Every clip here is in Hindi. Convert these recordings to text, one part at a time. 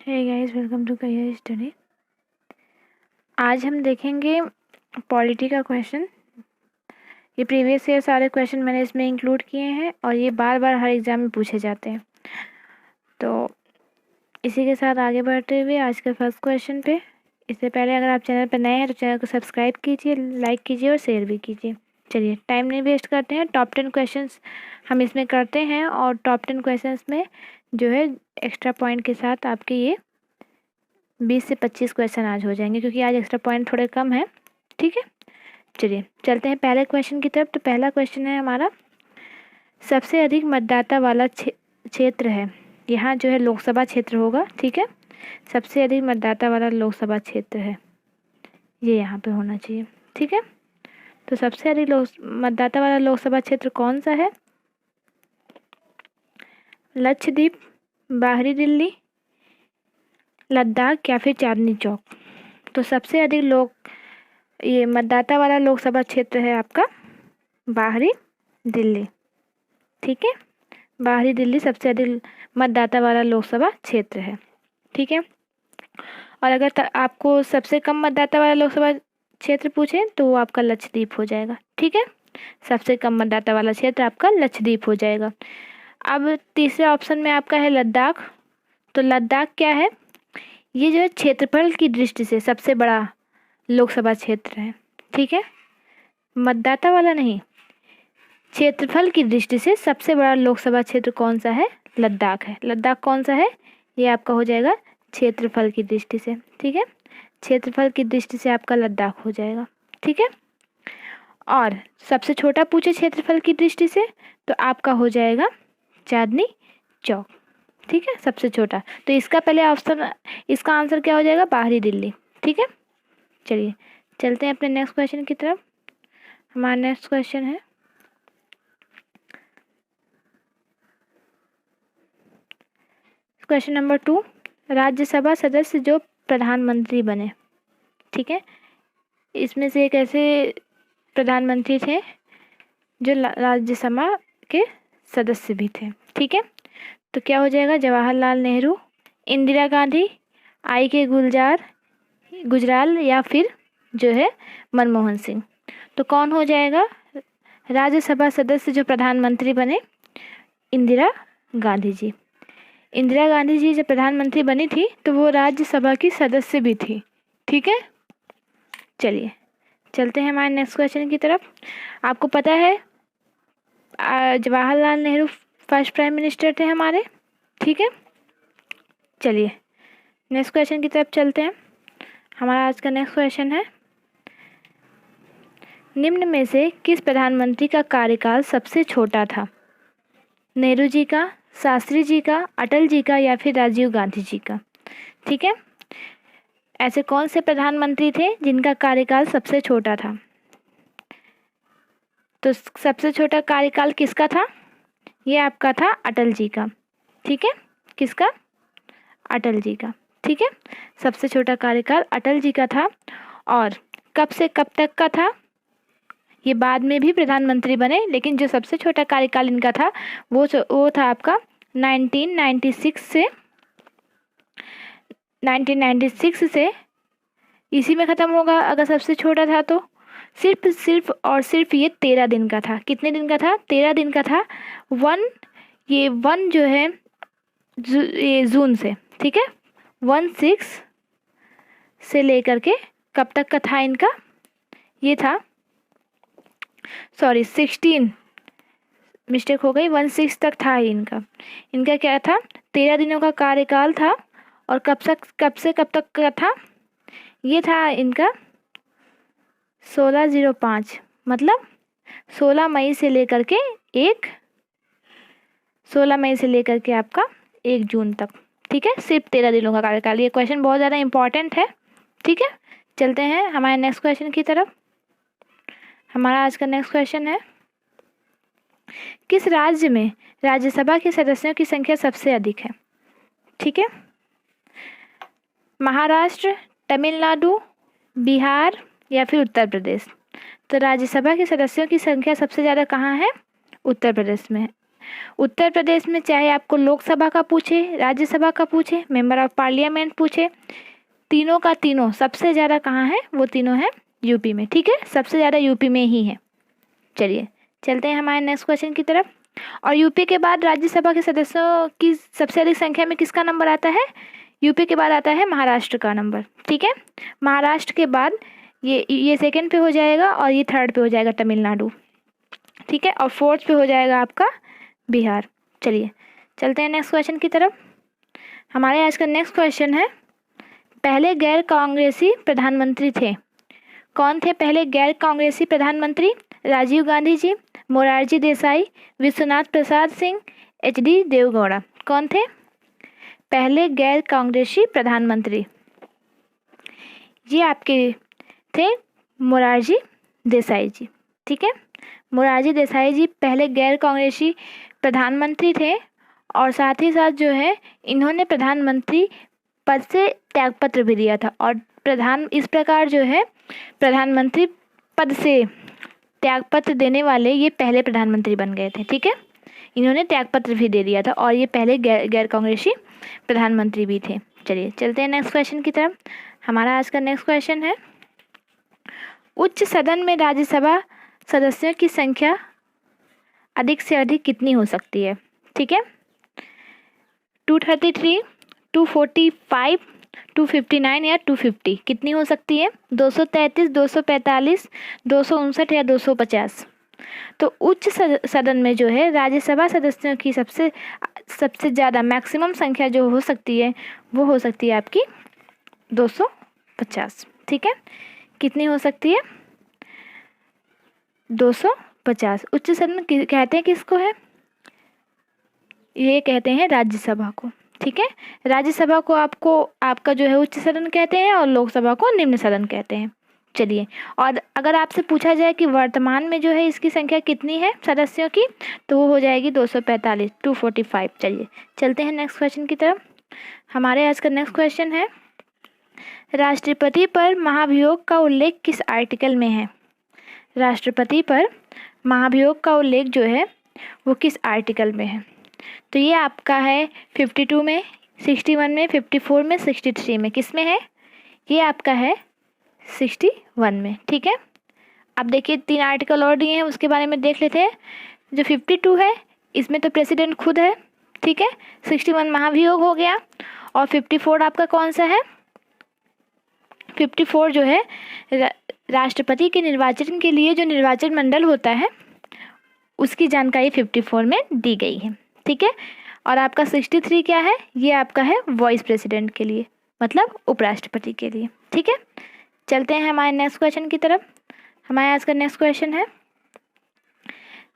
Hey guys, welcome to career study. आज हम देखेंगे पॉलिटी का क्वेश्चन। ये प्रीवियस ईयर सारे क्वेश्चन मैंने इसमें इंक्लूड किए हैं और ये बार बार हर एग्ज़ाम में पूछे जाते हैं। तो इसी के साथ आगे बढ़ते हुए आज के फर्स्ट क्वेश्चन पे, इससे पहले अगर आप चैनल पर नए हैं तो चैनल को सब्सक्राइब कीजिए, लाइक कीजिए और शेयर भी कीजिए। चलिए टाइम नहीं वेस्ट करते हैं, टॉप 10 क्वेश्चंस हम इसमें करते हैं और टॉप 10 क्वेश्चंस में जो है एक्स्ट्रा पॉइंट के साथ आपके ये 20 से 25 क्वेश्चन आज हो जाएंगे, क्योंकि आज एक्स्ट्रा पॉइंट थोड़े कम है। ठीक है, चलिए चलते हैं पहले क्वेश्चन की तरफ। तो पहला क्वेश्चन है हमारा, सबसे अधिक मतदाता वाला क्षेत्र है। यहाँ जो है लोकसभा क्षेत्र होगा। ठीक है, सबसे अधिक मतदाता वाला लोकसभा क्षेत्र है, ये यहाँ पे होना चाहिए। ठीक है, तो सबसे अधिक मतदाता वाला लोकसभा क्षेत्र कौन सा है? लक्षद्वीप, बाहरी दिल्ली, लद्दाख या फिर चांदनी चौक। तो सबसे अधिक ये मतदाता वाला लोकसभा क्षेत्र है आपका बाहरी दिल्ली। ठीक है, बाहरी दिल्ली सबसे अधिक मतदाता वाला लोकसभा क्षेत्र है। ठीक है, और अगर आपको सबसे कम मतदाता वाला लोकसभा क्षेत्र पूछे तो वो आपका लक्षद्वीप हो जाएगा। ठीक है, सबसे कम मतदाता वाला क्षेत्र आपका लक्षद्वीप हो जाएगा। अब तीसरे ऑप्शन में आपका है लद्दाख। तो लद्दाख क्या है? ये जो है क्षेत्रफल की दृष्टि से सबसे बड़ा लोकसभा क्षेत्र है। ठीक है, मतदाता वाला नहीं, क्षेत्रफल की दृष्टि से सबसे बड़ा लोकसभा क्षेत्र कौन सा है? लद्दाख है। लद्दाख कौन सा है? ये आपका हो जाएगा क्षेत्रफल की दृष्टि से। ठीक है, क्षेत्रफल की दृष्टि से आपका लद्दाख हो जाएगा। ठीक है, और सबसे छोटा पूछे क्षेत्रफल की दृष्टि से तो आपका हो जाएगा चांदनी चौक। ठीक है, सबसे छोटा। तो इसका पहले ऑप्शन, इसका आंसर क्या हो जाएगा? बाहरी दिल्ली। ठीक है, चलिए चलते हैं अपने नेक्स्ट क्वेश्चन की तरफ। हमारा नेक्स्ट क्वेश्चन है, क्वेश्चन नंबर 2, राज्यसभा सदस्य जो प्रधानमंत्री बने। ठीक है, इसमें से एक ऐसे प्रधानमंत्री थे जो राज्यसभा के सदस्य भी थे। ठीक है, तो क्या हो जाएगा? जवाहरलाल नेहरू, इंदिरा गांधी, आई.के. गुजराल या फिर जो है मनमोहन सिंह। तो कौन हो जाएगा राज्यसभा सदस्य जो प्रधानमंत्री बने? इंदिरा गांधी जी। इंदिरा गांधी जी जब प्रधानमंत्री बनी थी तो वो राज्यसभा की सदस्य भी थी। ठीक है, चलिए चलते हैं हमारे नेक्स्ट क्वेश्चन की तरफ। आपको पता है Jawaharlal Nehru first prime minister थे हमारे। ठीक है, चलिए नेक्स्ट क्वेश्चन की तरफ चलते हैं। हमारा आज का नेक्स्ट क्वेश्चन है, निम्न में से किस प्रधानमंत्री का कार्यकाल सबसे छोटा था? नेहरू जी का, शास्त्री जी का, अटल जी का या फिर राजीव गांधी जी का? ठीक है, ऐसे कौन से प्रधानमंत्री थे जिनका कार्यकाल सबसे छोटा था? तो सबसे छोटा कार्यकाल किसका था? ये आपका था अटल जी का। ठीक है, किसका? अटल जी का। ठीक है, सबसे छोटा कार्यकाल अटल जी का था। और कब से कब तक का था? ये बाद में भी प्रधानमंत्री बने, लेकिन जो सबसे छोटा कार्यकाल इनका था वो था आपका 1996 से इसी में ख़त्म होगा। अगर सबसे छोटा था तो सिर्फ और सिर्फ ये 13 दिन का था। कितने दिन का था? 13 दिन का था। वन जो है ये जून से, ठीक है, 16 से लेकर के कब तक का था इनका? ये था 16, मिस्टेक हो गई, 16 तक था इनका। इनका क्या था? 13 दिनों का कार्यकाल था। और कब से कब तक का था? ये था इनका 1605, मतलब 16 मई से लेकर के आपका 1 जून तक। ठीक है, सिर्फ 13 दिनों का कार्यकाल। ये क्वेश्चन बहुत ज़्यादा इंपॉर्टेंट है। ठीक है, चलते हैं हमारे नेक्स्ट क्वेश्चन की तरफ। हमारा आज का नेक्स्ट क्वेश्चन है, किस राज्य में राज्यसभा के सदस्यों की संख्या सबसे अधिक है? ठीक है, महाराष्ट्र, तमिलनाडु, बिहार या फिर उत्तर प्रदेश। तो राज्यसभा के सदस्यों की संख्या सबसे ज़्यादा कहाँ है? उत्तर प्रदेश में है। उत्तर प्रदेश में चाहे आपको लोकसभा का पूछे, राज्यसभा का पूछे, मेंबर ऑफ पार्लियामेंट पूछे, तीनों का तीनों सबसे ज़्यादा कहाँ है, वो तीनों है यूपी में। ठीक है, सबसे ज़्यादा यूपी में ही है। चलिए चलते हैं हमारे नेक्स्ट क्वेश्चन की तरफ। और यूपी के बाद राज्यसभा के सदस्यों की सबसे अधिक संख्या में किसका नंबर आता है? यूपी के बाद आता है महाराष्ट्र का नंबर। ठीक है, महाराष्ट्र के बाद ये सेकंड पे हो जाएगा और ये थर्ड पे हो जाएगा तमिलनाडु। ठीक है, और फोर्थ पे हो जाएगा आपका बिहार। चलिए चलते हैं नेक्स्ट क्वेश्चन की तरफ। हमारे आज का नेक्स्ट क्वेश्चन है, पहले गैर कांग्रेसी प्रधानमंत्री थे। कौन थे पहले गैर कांग्रेसी प्रधानमंत्री? राजीव गांधी जी, मोरारजी देसाई, विश्वनाथ प्रसाद सिंह, एच.डी. देवगौड़ा। कौन थे पहले गैर कांग्रेसी प्रधानमंत्री? ये आपके थे मोरारजी देसाई जी। ठीक है, मोरारजी देसाई जी पहले गैर कांग्रेसी प्रधानमंत्री थे और साथ ही साथ जो है इन्होंने प्रधानमंत्री पद से त्यागपत्र भी दिया था। और इस प्रकार जो है प्रधानमंत्री पद से त्यागपत्र देने वाले ये पहले प्रधानमंत्री बन गए थे। ठीक है, इन्होंने त्यागपत्र भी दे दिया था और ये पहले गैर कांग्रेसी प्रधानमंत्री भी थे। चलिए चलते हैं नेक्स्ट क्वेश्चन की तरफ। हमारा आज का नेक्स्ट क्वेश्चन है, उच्च सदन में राज्यसभा सदस्यों की संख्या अधिक से अधिक कितनी हो सकती है? ठीक है, 233, 245, 259 या 250 कितनी हो सकती है? 233, 245, 259 या 250। तो उच्च सदन में जो है राज्यसभा सदस्यों की सबसे ज़्यादा मैक्सिमम संख्या जो हो सकती है वो हो सकती है आपकी 250। ठीक है, कितनी हो सकती है? 250। उच्च सदन कहते हैं किसको है? ये कहते हैं राज्यसभा को। ठीक है, राज्यसभा को आपका जो है उच्च सदन कहते हैं और लोकसभा को निम्न सदन कहते हैं। चलिए, और अगर आपसे पूछा जाए कि वर्तमान में जो है इसकी संख्या कितनी है सदस्यों की, तो वो हो जाएगी 245, 245। चलिए चलते हैं नेक्स्ट क्वेश्चन की तरफ। हमारे आज का नेक्स्ट क्वेश्चन है, राष्ट्रपति पर महाभियोग का उल्लेख किस आर्टिकल में है? राष्ट्रपति पर महाभियोग का उल्लेख जो है वो किस आर्टिकल में है? तो ये आपका है 52 में, 61 में, 54 में, 63 में। किस में है? ये आपका है 61 में। ठीक है, अब देखिए 3 आर्टिकल और दिए हैं, उसके बारे में देख लेते हैं। जो 52 है इसमें तो प्रेसिडेंट खुद है। ठीक है, 61 महाभियोग हो गया और 54 आपका कौन सा है? 54 जो है राष्ट्रपति के निर्वाचन के लिए जो निर्वाचन मंडल होता है उसकी जानकारी 54 में दी गई है। ठीक है, और आपका 63 क्या है? ये आपका है वाइस प्रेसिडेंट के लिए, मतलब उपराष्ट्रपति के लिए। ठीक है, चलते हैं हमारे नेक्स्ट क्वेश्चन की तरफ। हमारे आज का नेक्स्ट क्वेश्चन है,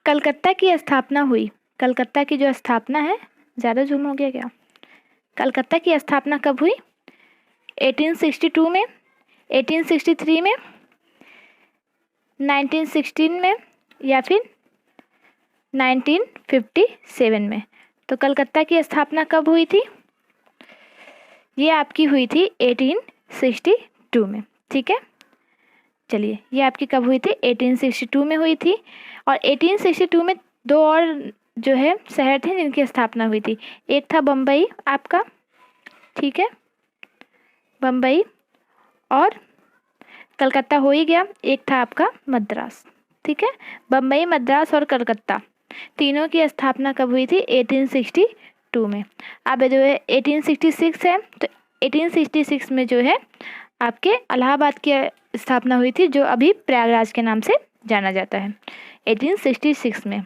कलकत्ता की स्थापना हुई। कलकत्ता की जो स्थापना है, ज़्यादा जूम हो गया क्या? कलकत्ता की स्थापना कब हुई? 1862 में, 1863 में, 1916 में या फिर 1957 में। तो कलकत्ता की स्थापना कब हुई थी? ये आपकी हुई थी 1862 में। ठीक है, चलिए ये आपकी कब हुई थी? 1862 में हुई थी। और 1862 में 2 और जो है शहर थे जिनकी स्थापना हुई थी। एक था बम्बई आपका, ठीक है, बम्बई, और कलकत्ता हो ही गया। एक था आपका मद्रास। ठीक है, बम्बई, मद्रास और कलकत्ता तीनों की स्थापना कब हुई थी? 1862 में। अब जो है 1866 है, तो 1866 में जो है आपके इलाहाबाद की स्थापना हुई थी, जो अभी प्रयागराज के नाम से जाना जाता है। 1866 में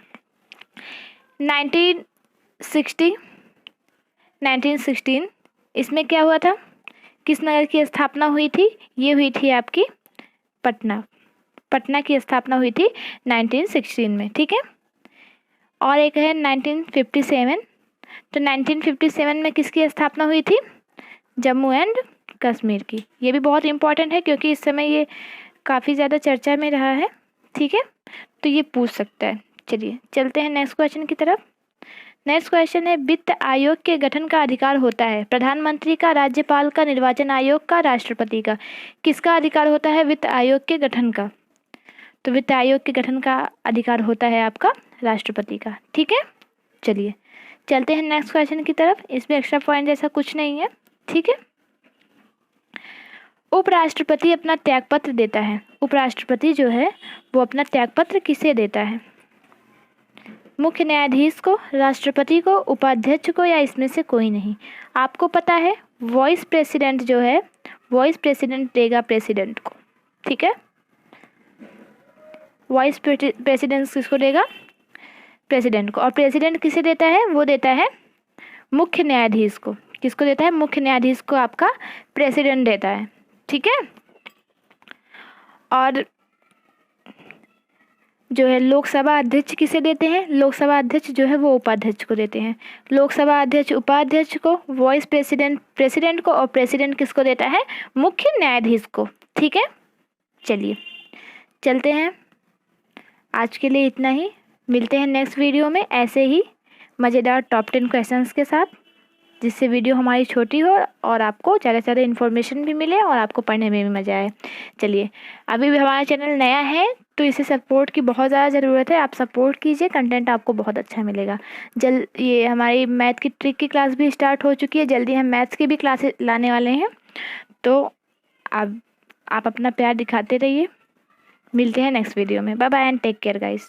1916 इसमें क्या हुआ था? किस नगर की स्थापना हुई थी? ये हुई थी आपकी पटना की स्थापना हुई थी 1916 में। ठीक है, और एक है 1957। तो 1957 में किसकी स्थापना हुई थी? जम्मू एंड कश्मीर की। ये भी बहुत इम्पोर्टेंट है क्योंकि इस समय ये काफ़ी ज़्यादा चर्चा में रहा है। ठीक है, तो ये पूछ सकता है। चलिए चलते हैं नेक्स्ट क्वेश्चन की तरफ। नेक्स्ट क्वेश्चन है, वित्त आयोग के गठन का अधिकार होता है प्रधानमंत्री का, राज्यपाल का, निर्वाचन आयोग का, राष्ट्रपति का। किसका अधिकार होता है वित्त आयोग के गठन का? तो वित्त आयोग के गठन का अधिकार होता है आपका राष्ट्रपति का। ठीक है, चलिए चलते हैं नेक्स्ट क्वेश्चन की तरफ। इसमें एक्स्ट्रा पॉइंट जैसा कुछ नहीं है, ठीक है। उपराष्ट्रपति अपना त्यागपत्र देता है। उपराष्ट्रपति जो है वो अपना त्यागपत्र किसे देता है? मुख्य न्यायाधीश को, राष्ट्रपति को, उपाध्यक्ष को, या इसमें से कोई नहीं? आपको पता है वाइस प्रेसिडेंट जो है, वाइस प्रेसिडेंट देगा प्रेसिडेंट को, ठीक है। वाइस प्रेसिडेंट किसको देगा? प्रेसिडेंट को। और प्रेसिडेंट किसे देता है? वो देता है मुख्य न्यायाधीश को। किसको देता है? मुख्य न्यायाधीश को आपका प्रेसिडेंट देता है, ठीक है। और जो है लोकसभा अध्यक्ष किसे देते हैं? लोकसभा अध्यक्ष जो है वो उपाध्यक्ष को देते हैं। लोकसभा अध्यक्ष उपाध्यक्ष को, वाइस प्रेसिडेंट प्रेसिडेंट को, और प्रेसिडेंट किसको देता है? मुख्य न्यायाधीश को, ठीक है। चलिए चलते हैं, आज के लिए इतना ही। मिलते हैं नेक्स्ट वीडियो में ऐसे ही मज़ेदार टॉप 10 क्वेश्चंस के साथ, जिससे वीडियो हमारी छोटी हो और आपको ज़्यादा से ज़्यादा इन्फॉर्मेशन भी मिले और आपको पढ़ने में भी मज़ा आए। चलिए, अभी भी हमारा चैनल नया है तो इसे सपोर्ट की बहुत ज़्यादा ज़रूरत है। आप सपोर्ट कीजिए, कंटेंट आपको बहुत अच्छा मिलेगा। ये हमारी मैथ की ट्रिक की क्लास भी स्टार्ट हो चुकी है, जल्दी हम मैथ्स की भी क्लासेस लाने वाले हैं। तो आप अपना प्यार दिखाते रहिए। मिलते हैं नेक्स्ट वीडियो में। Bye bye and take care guys.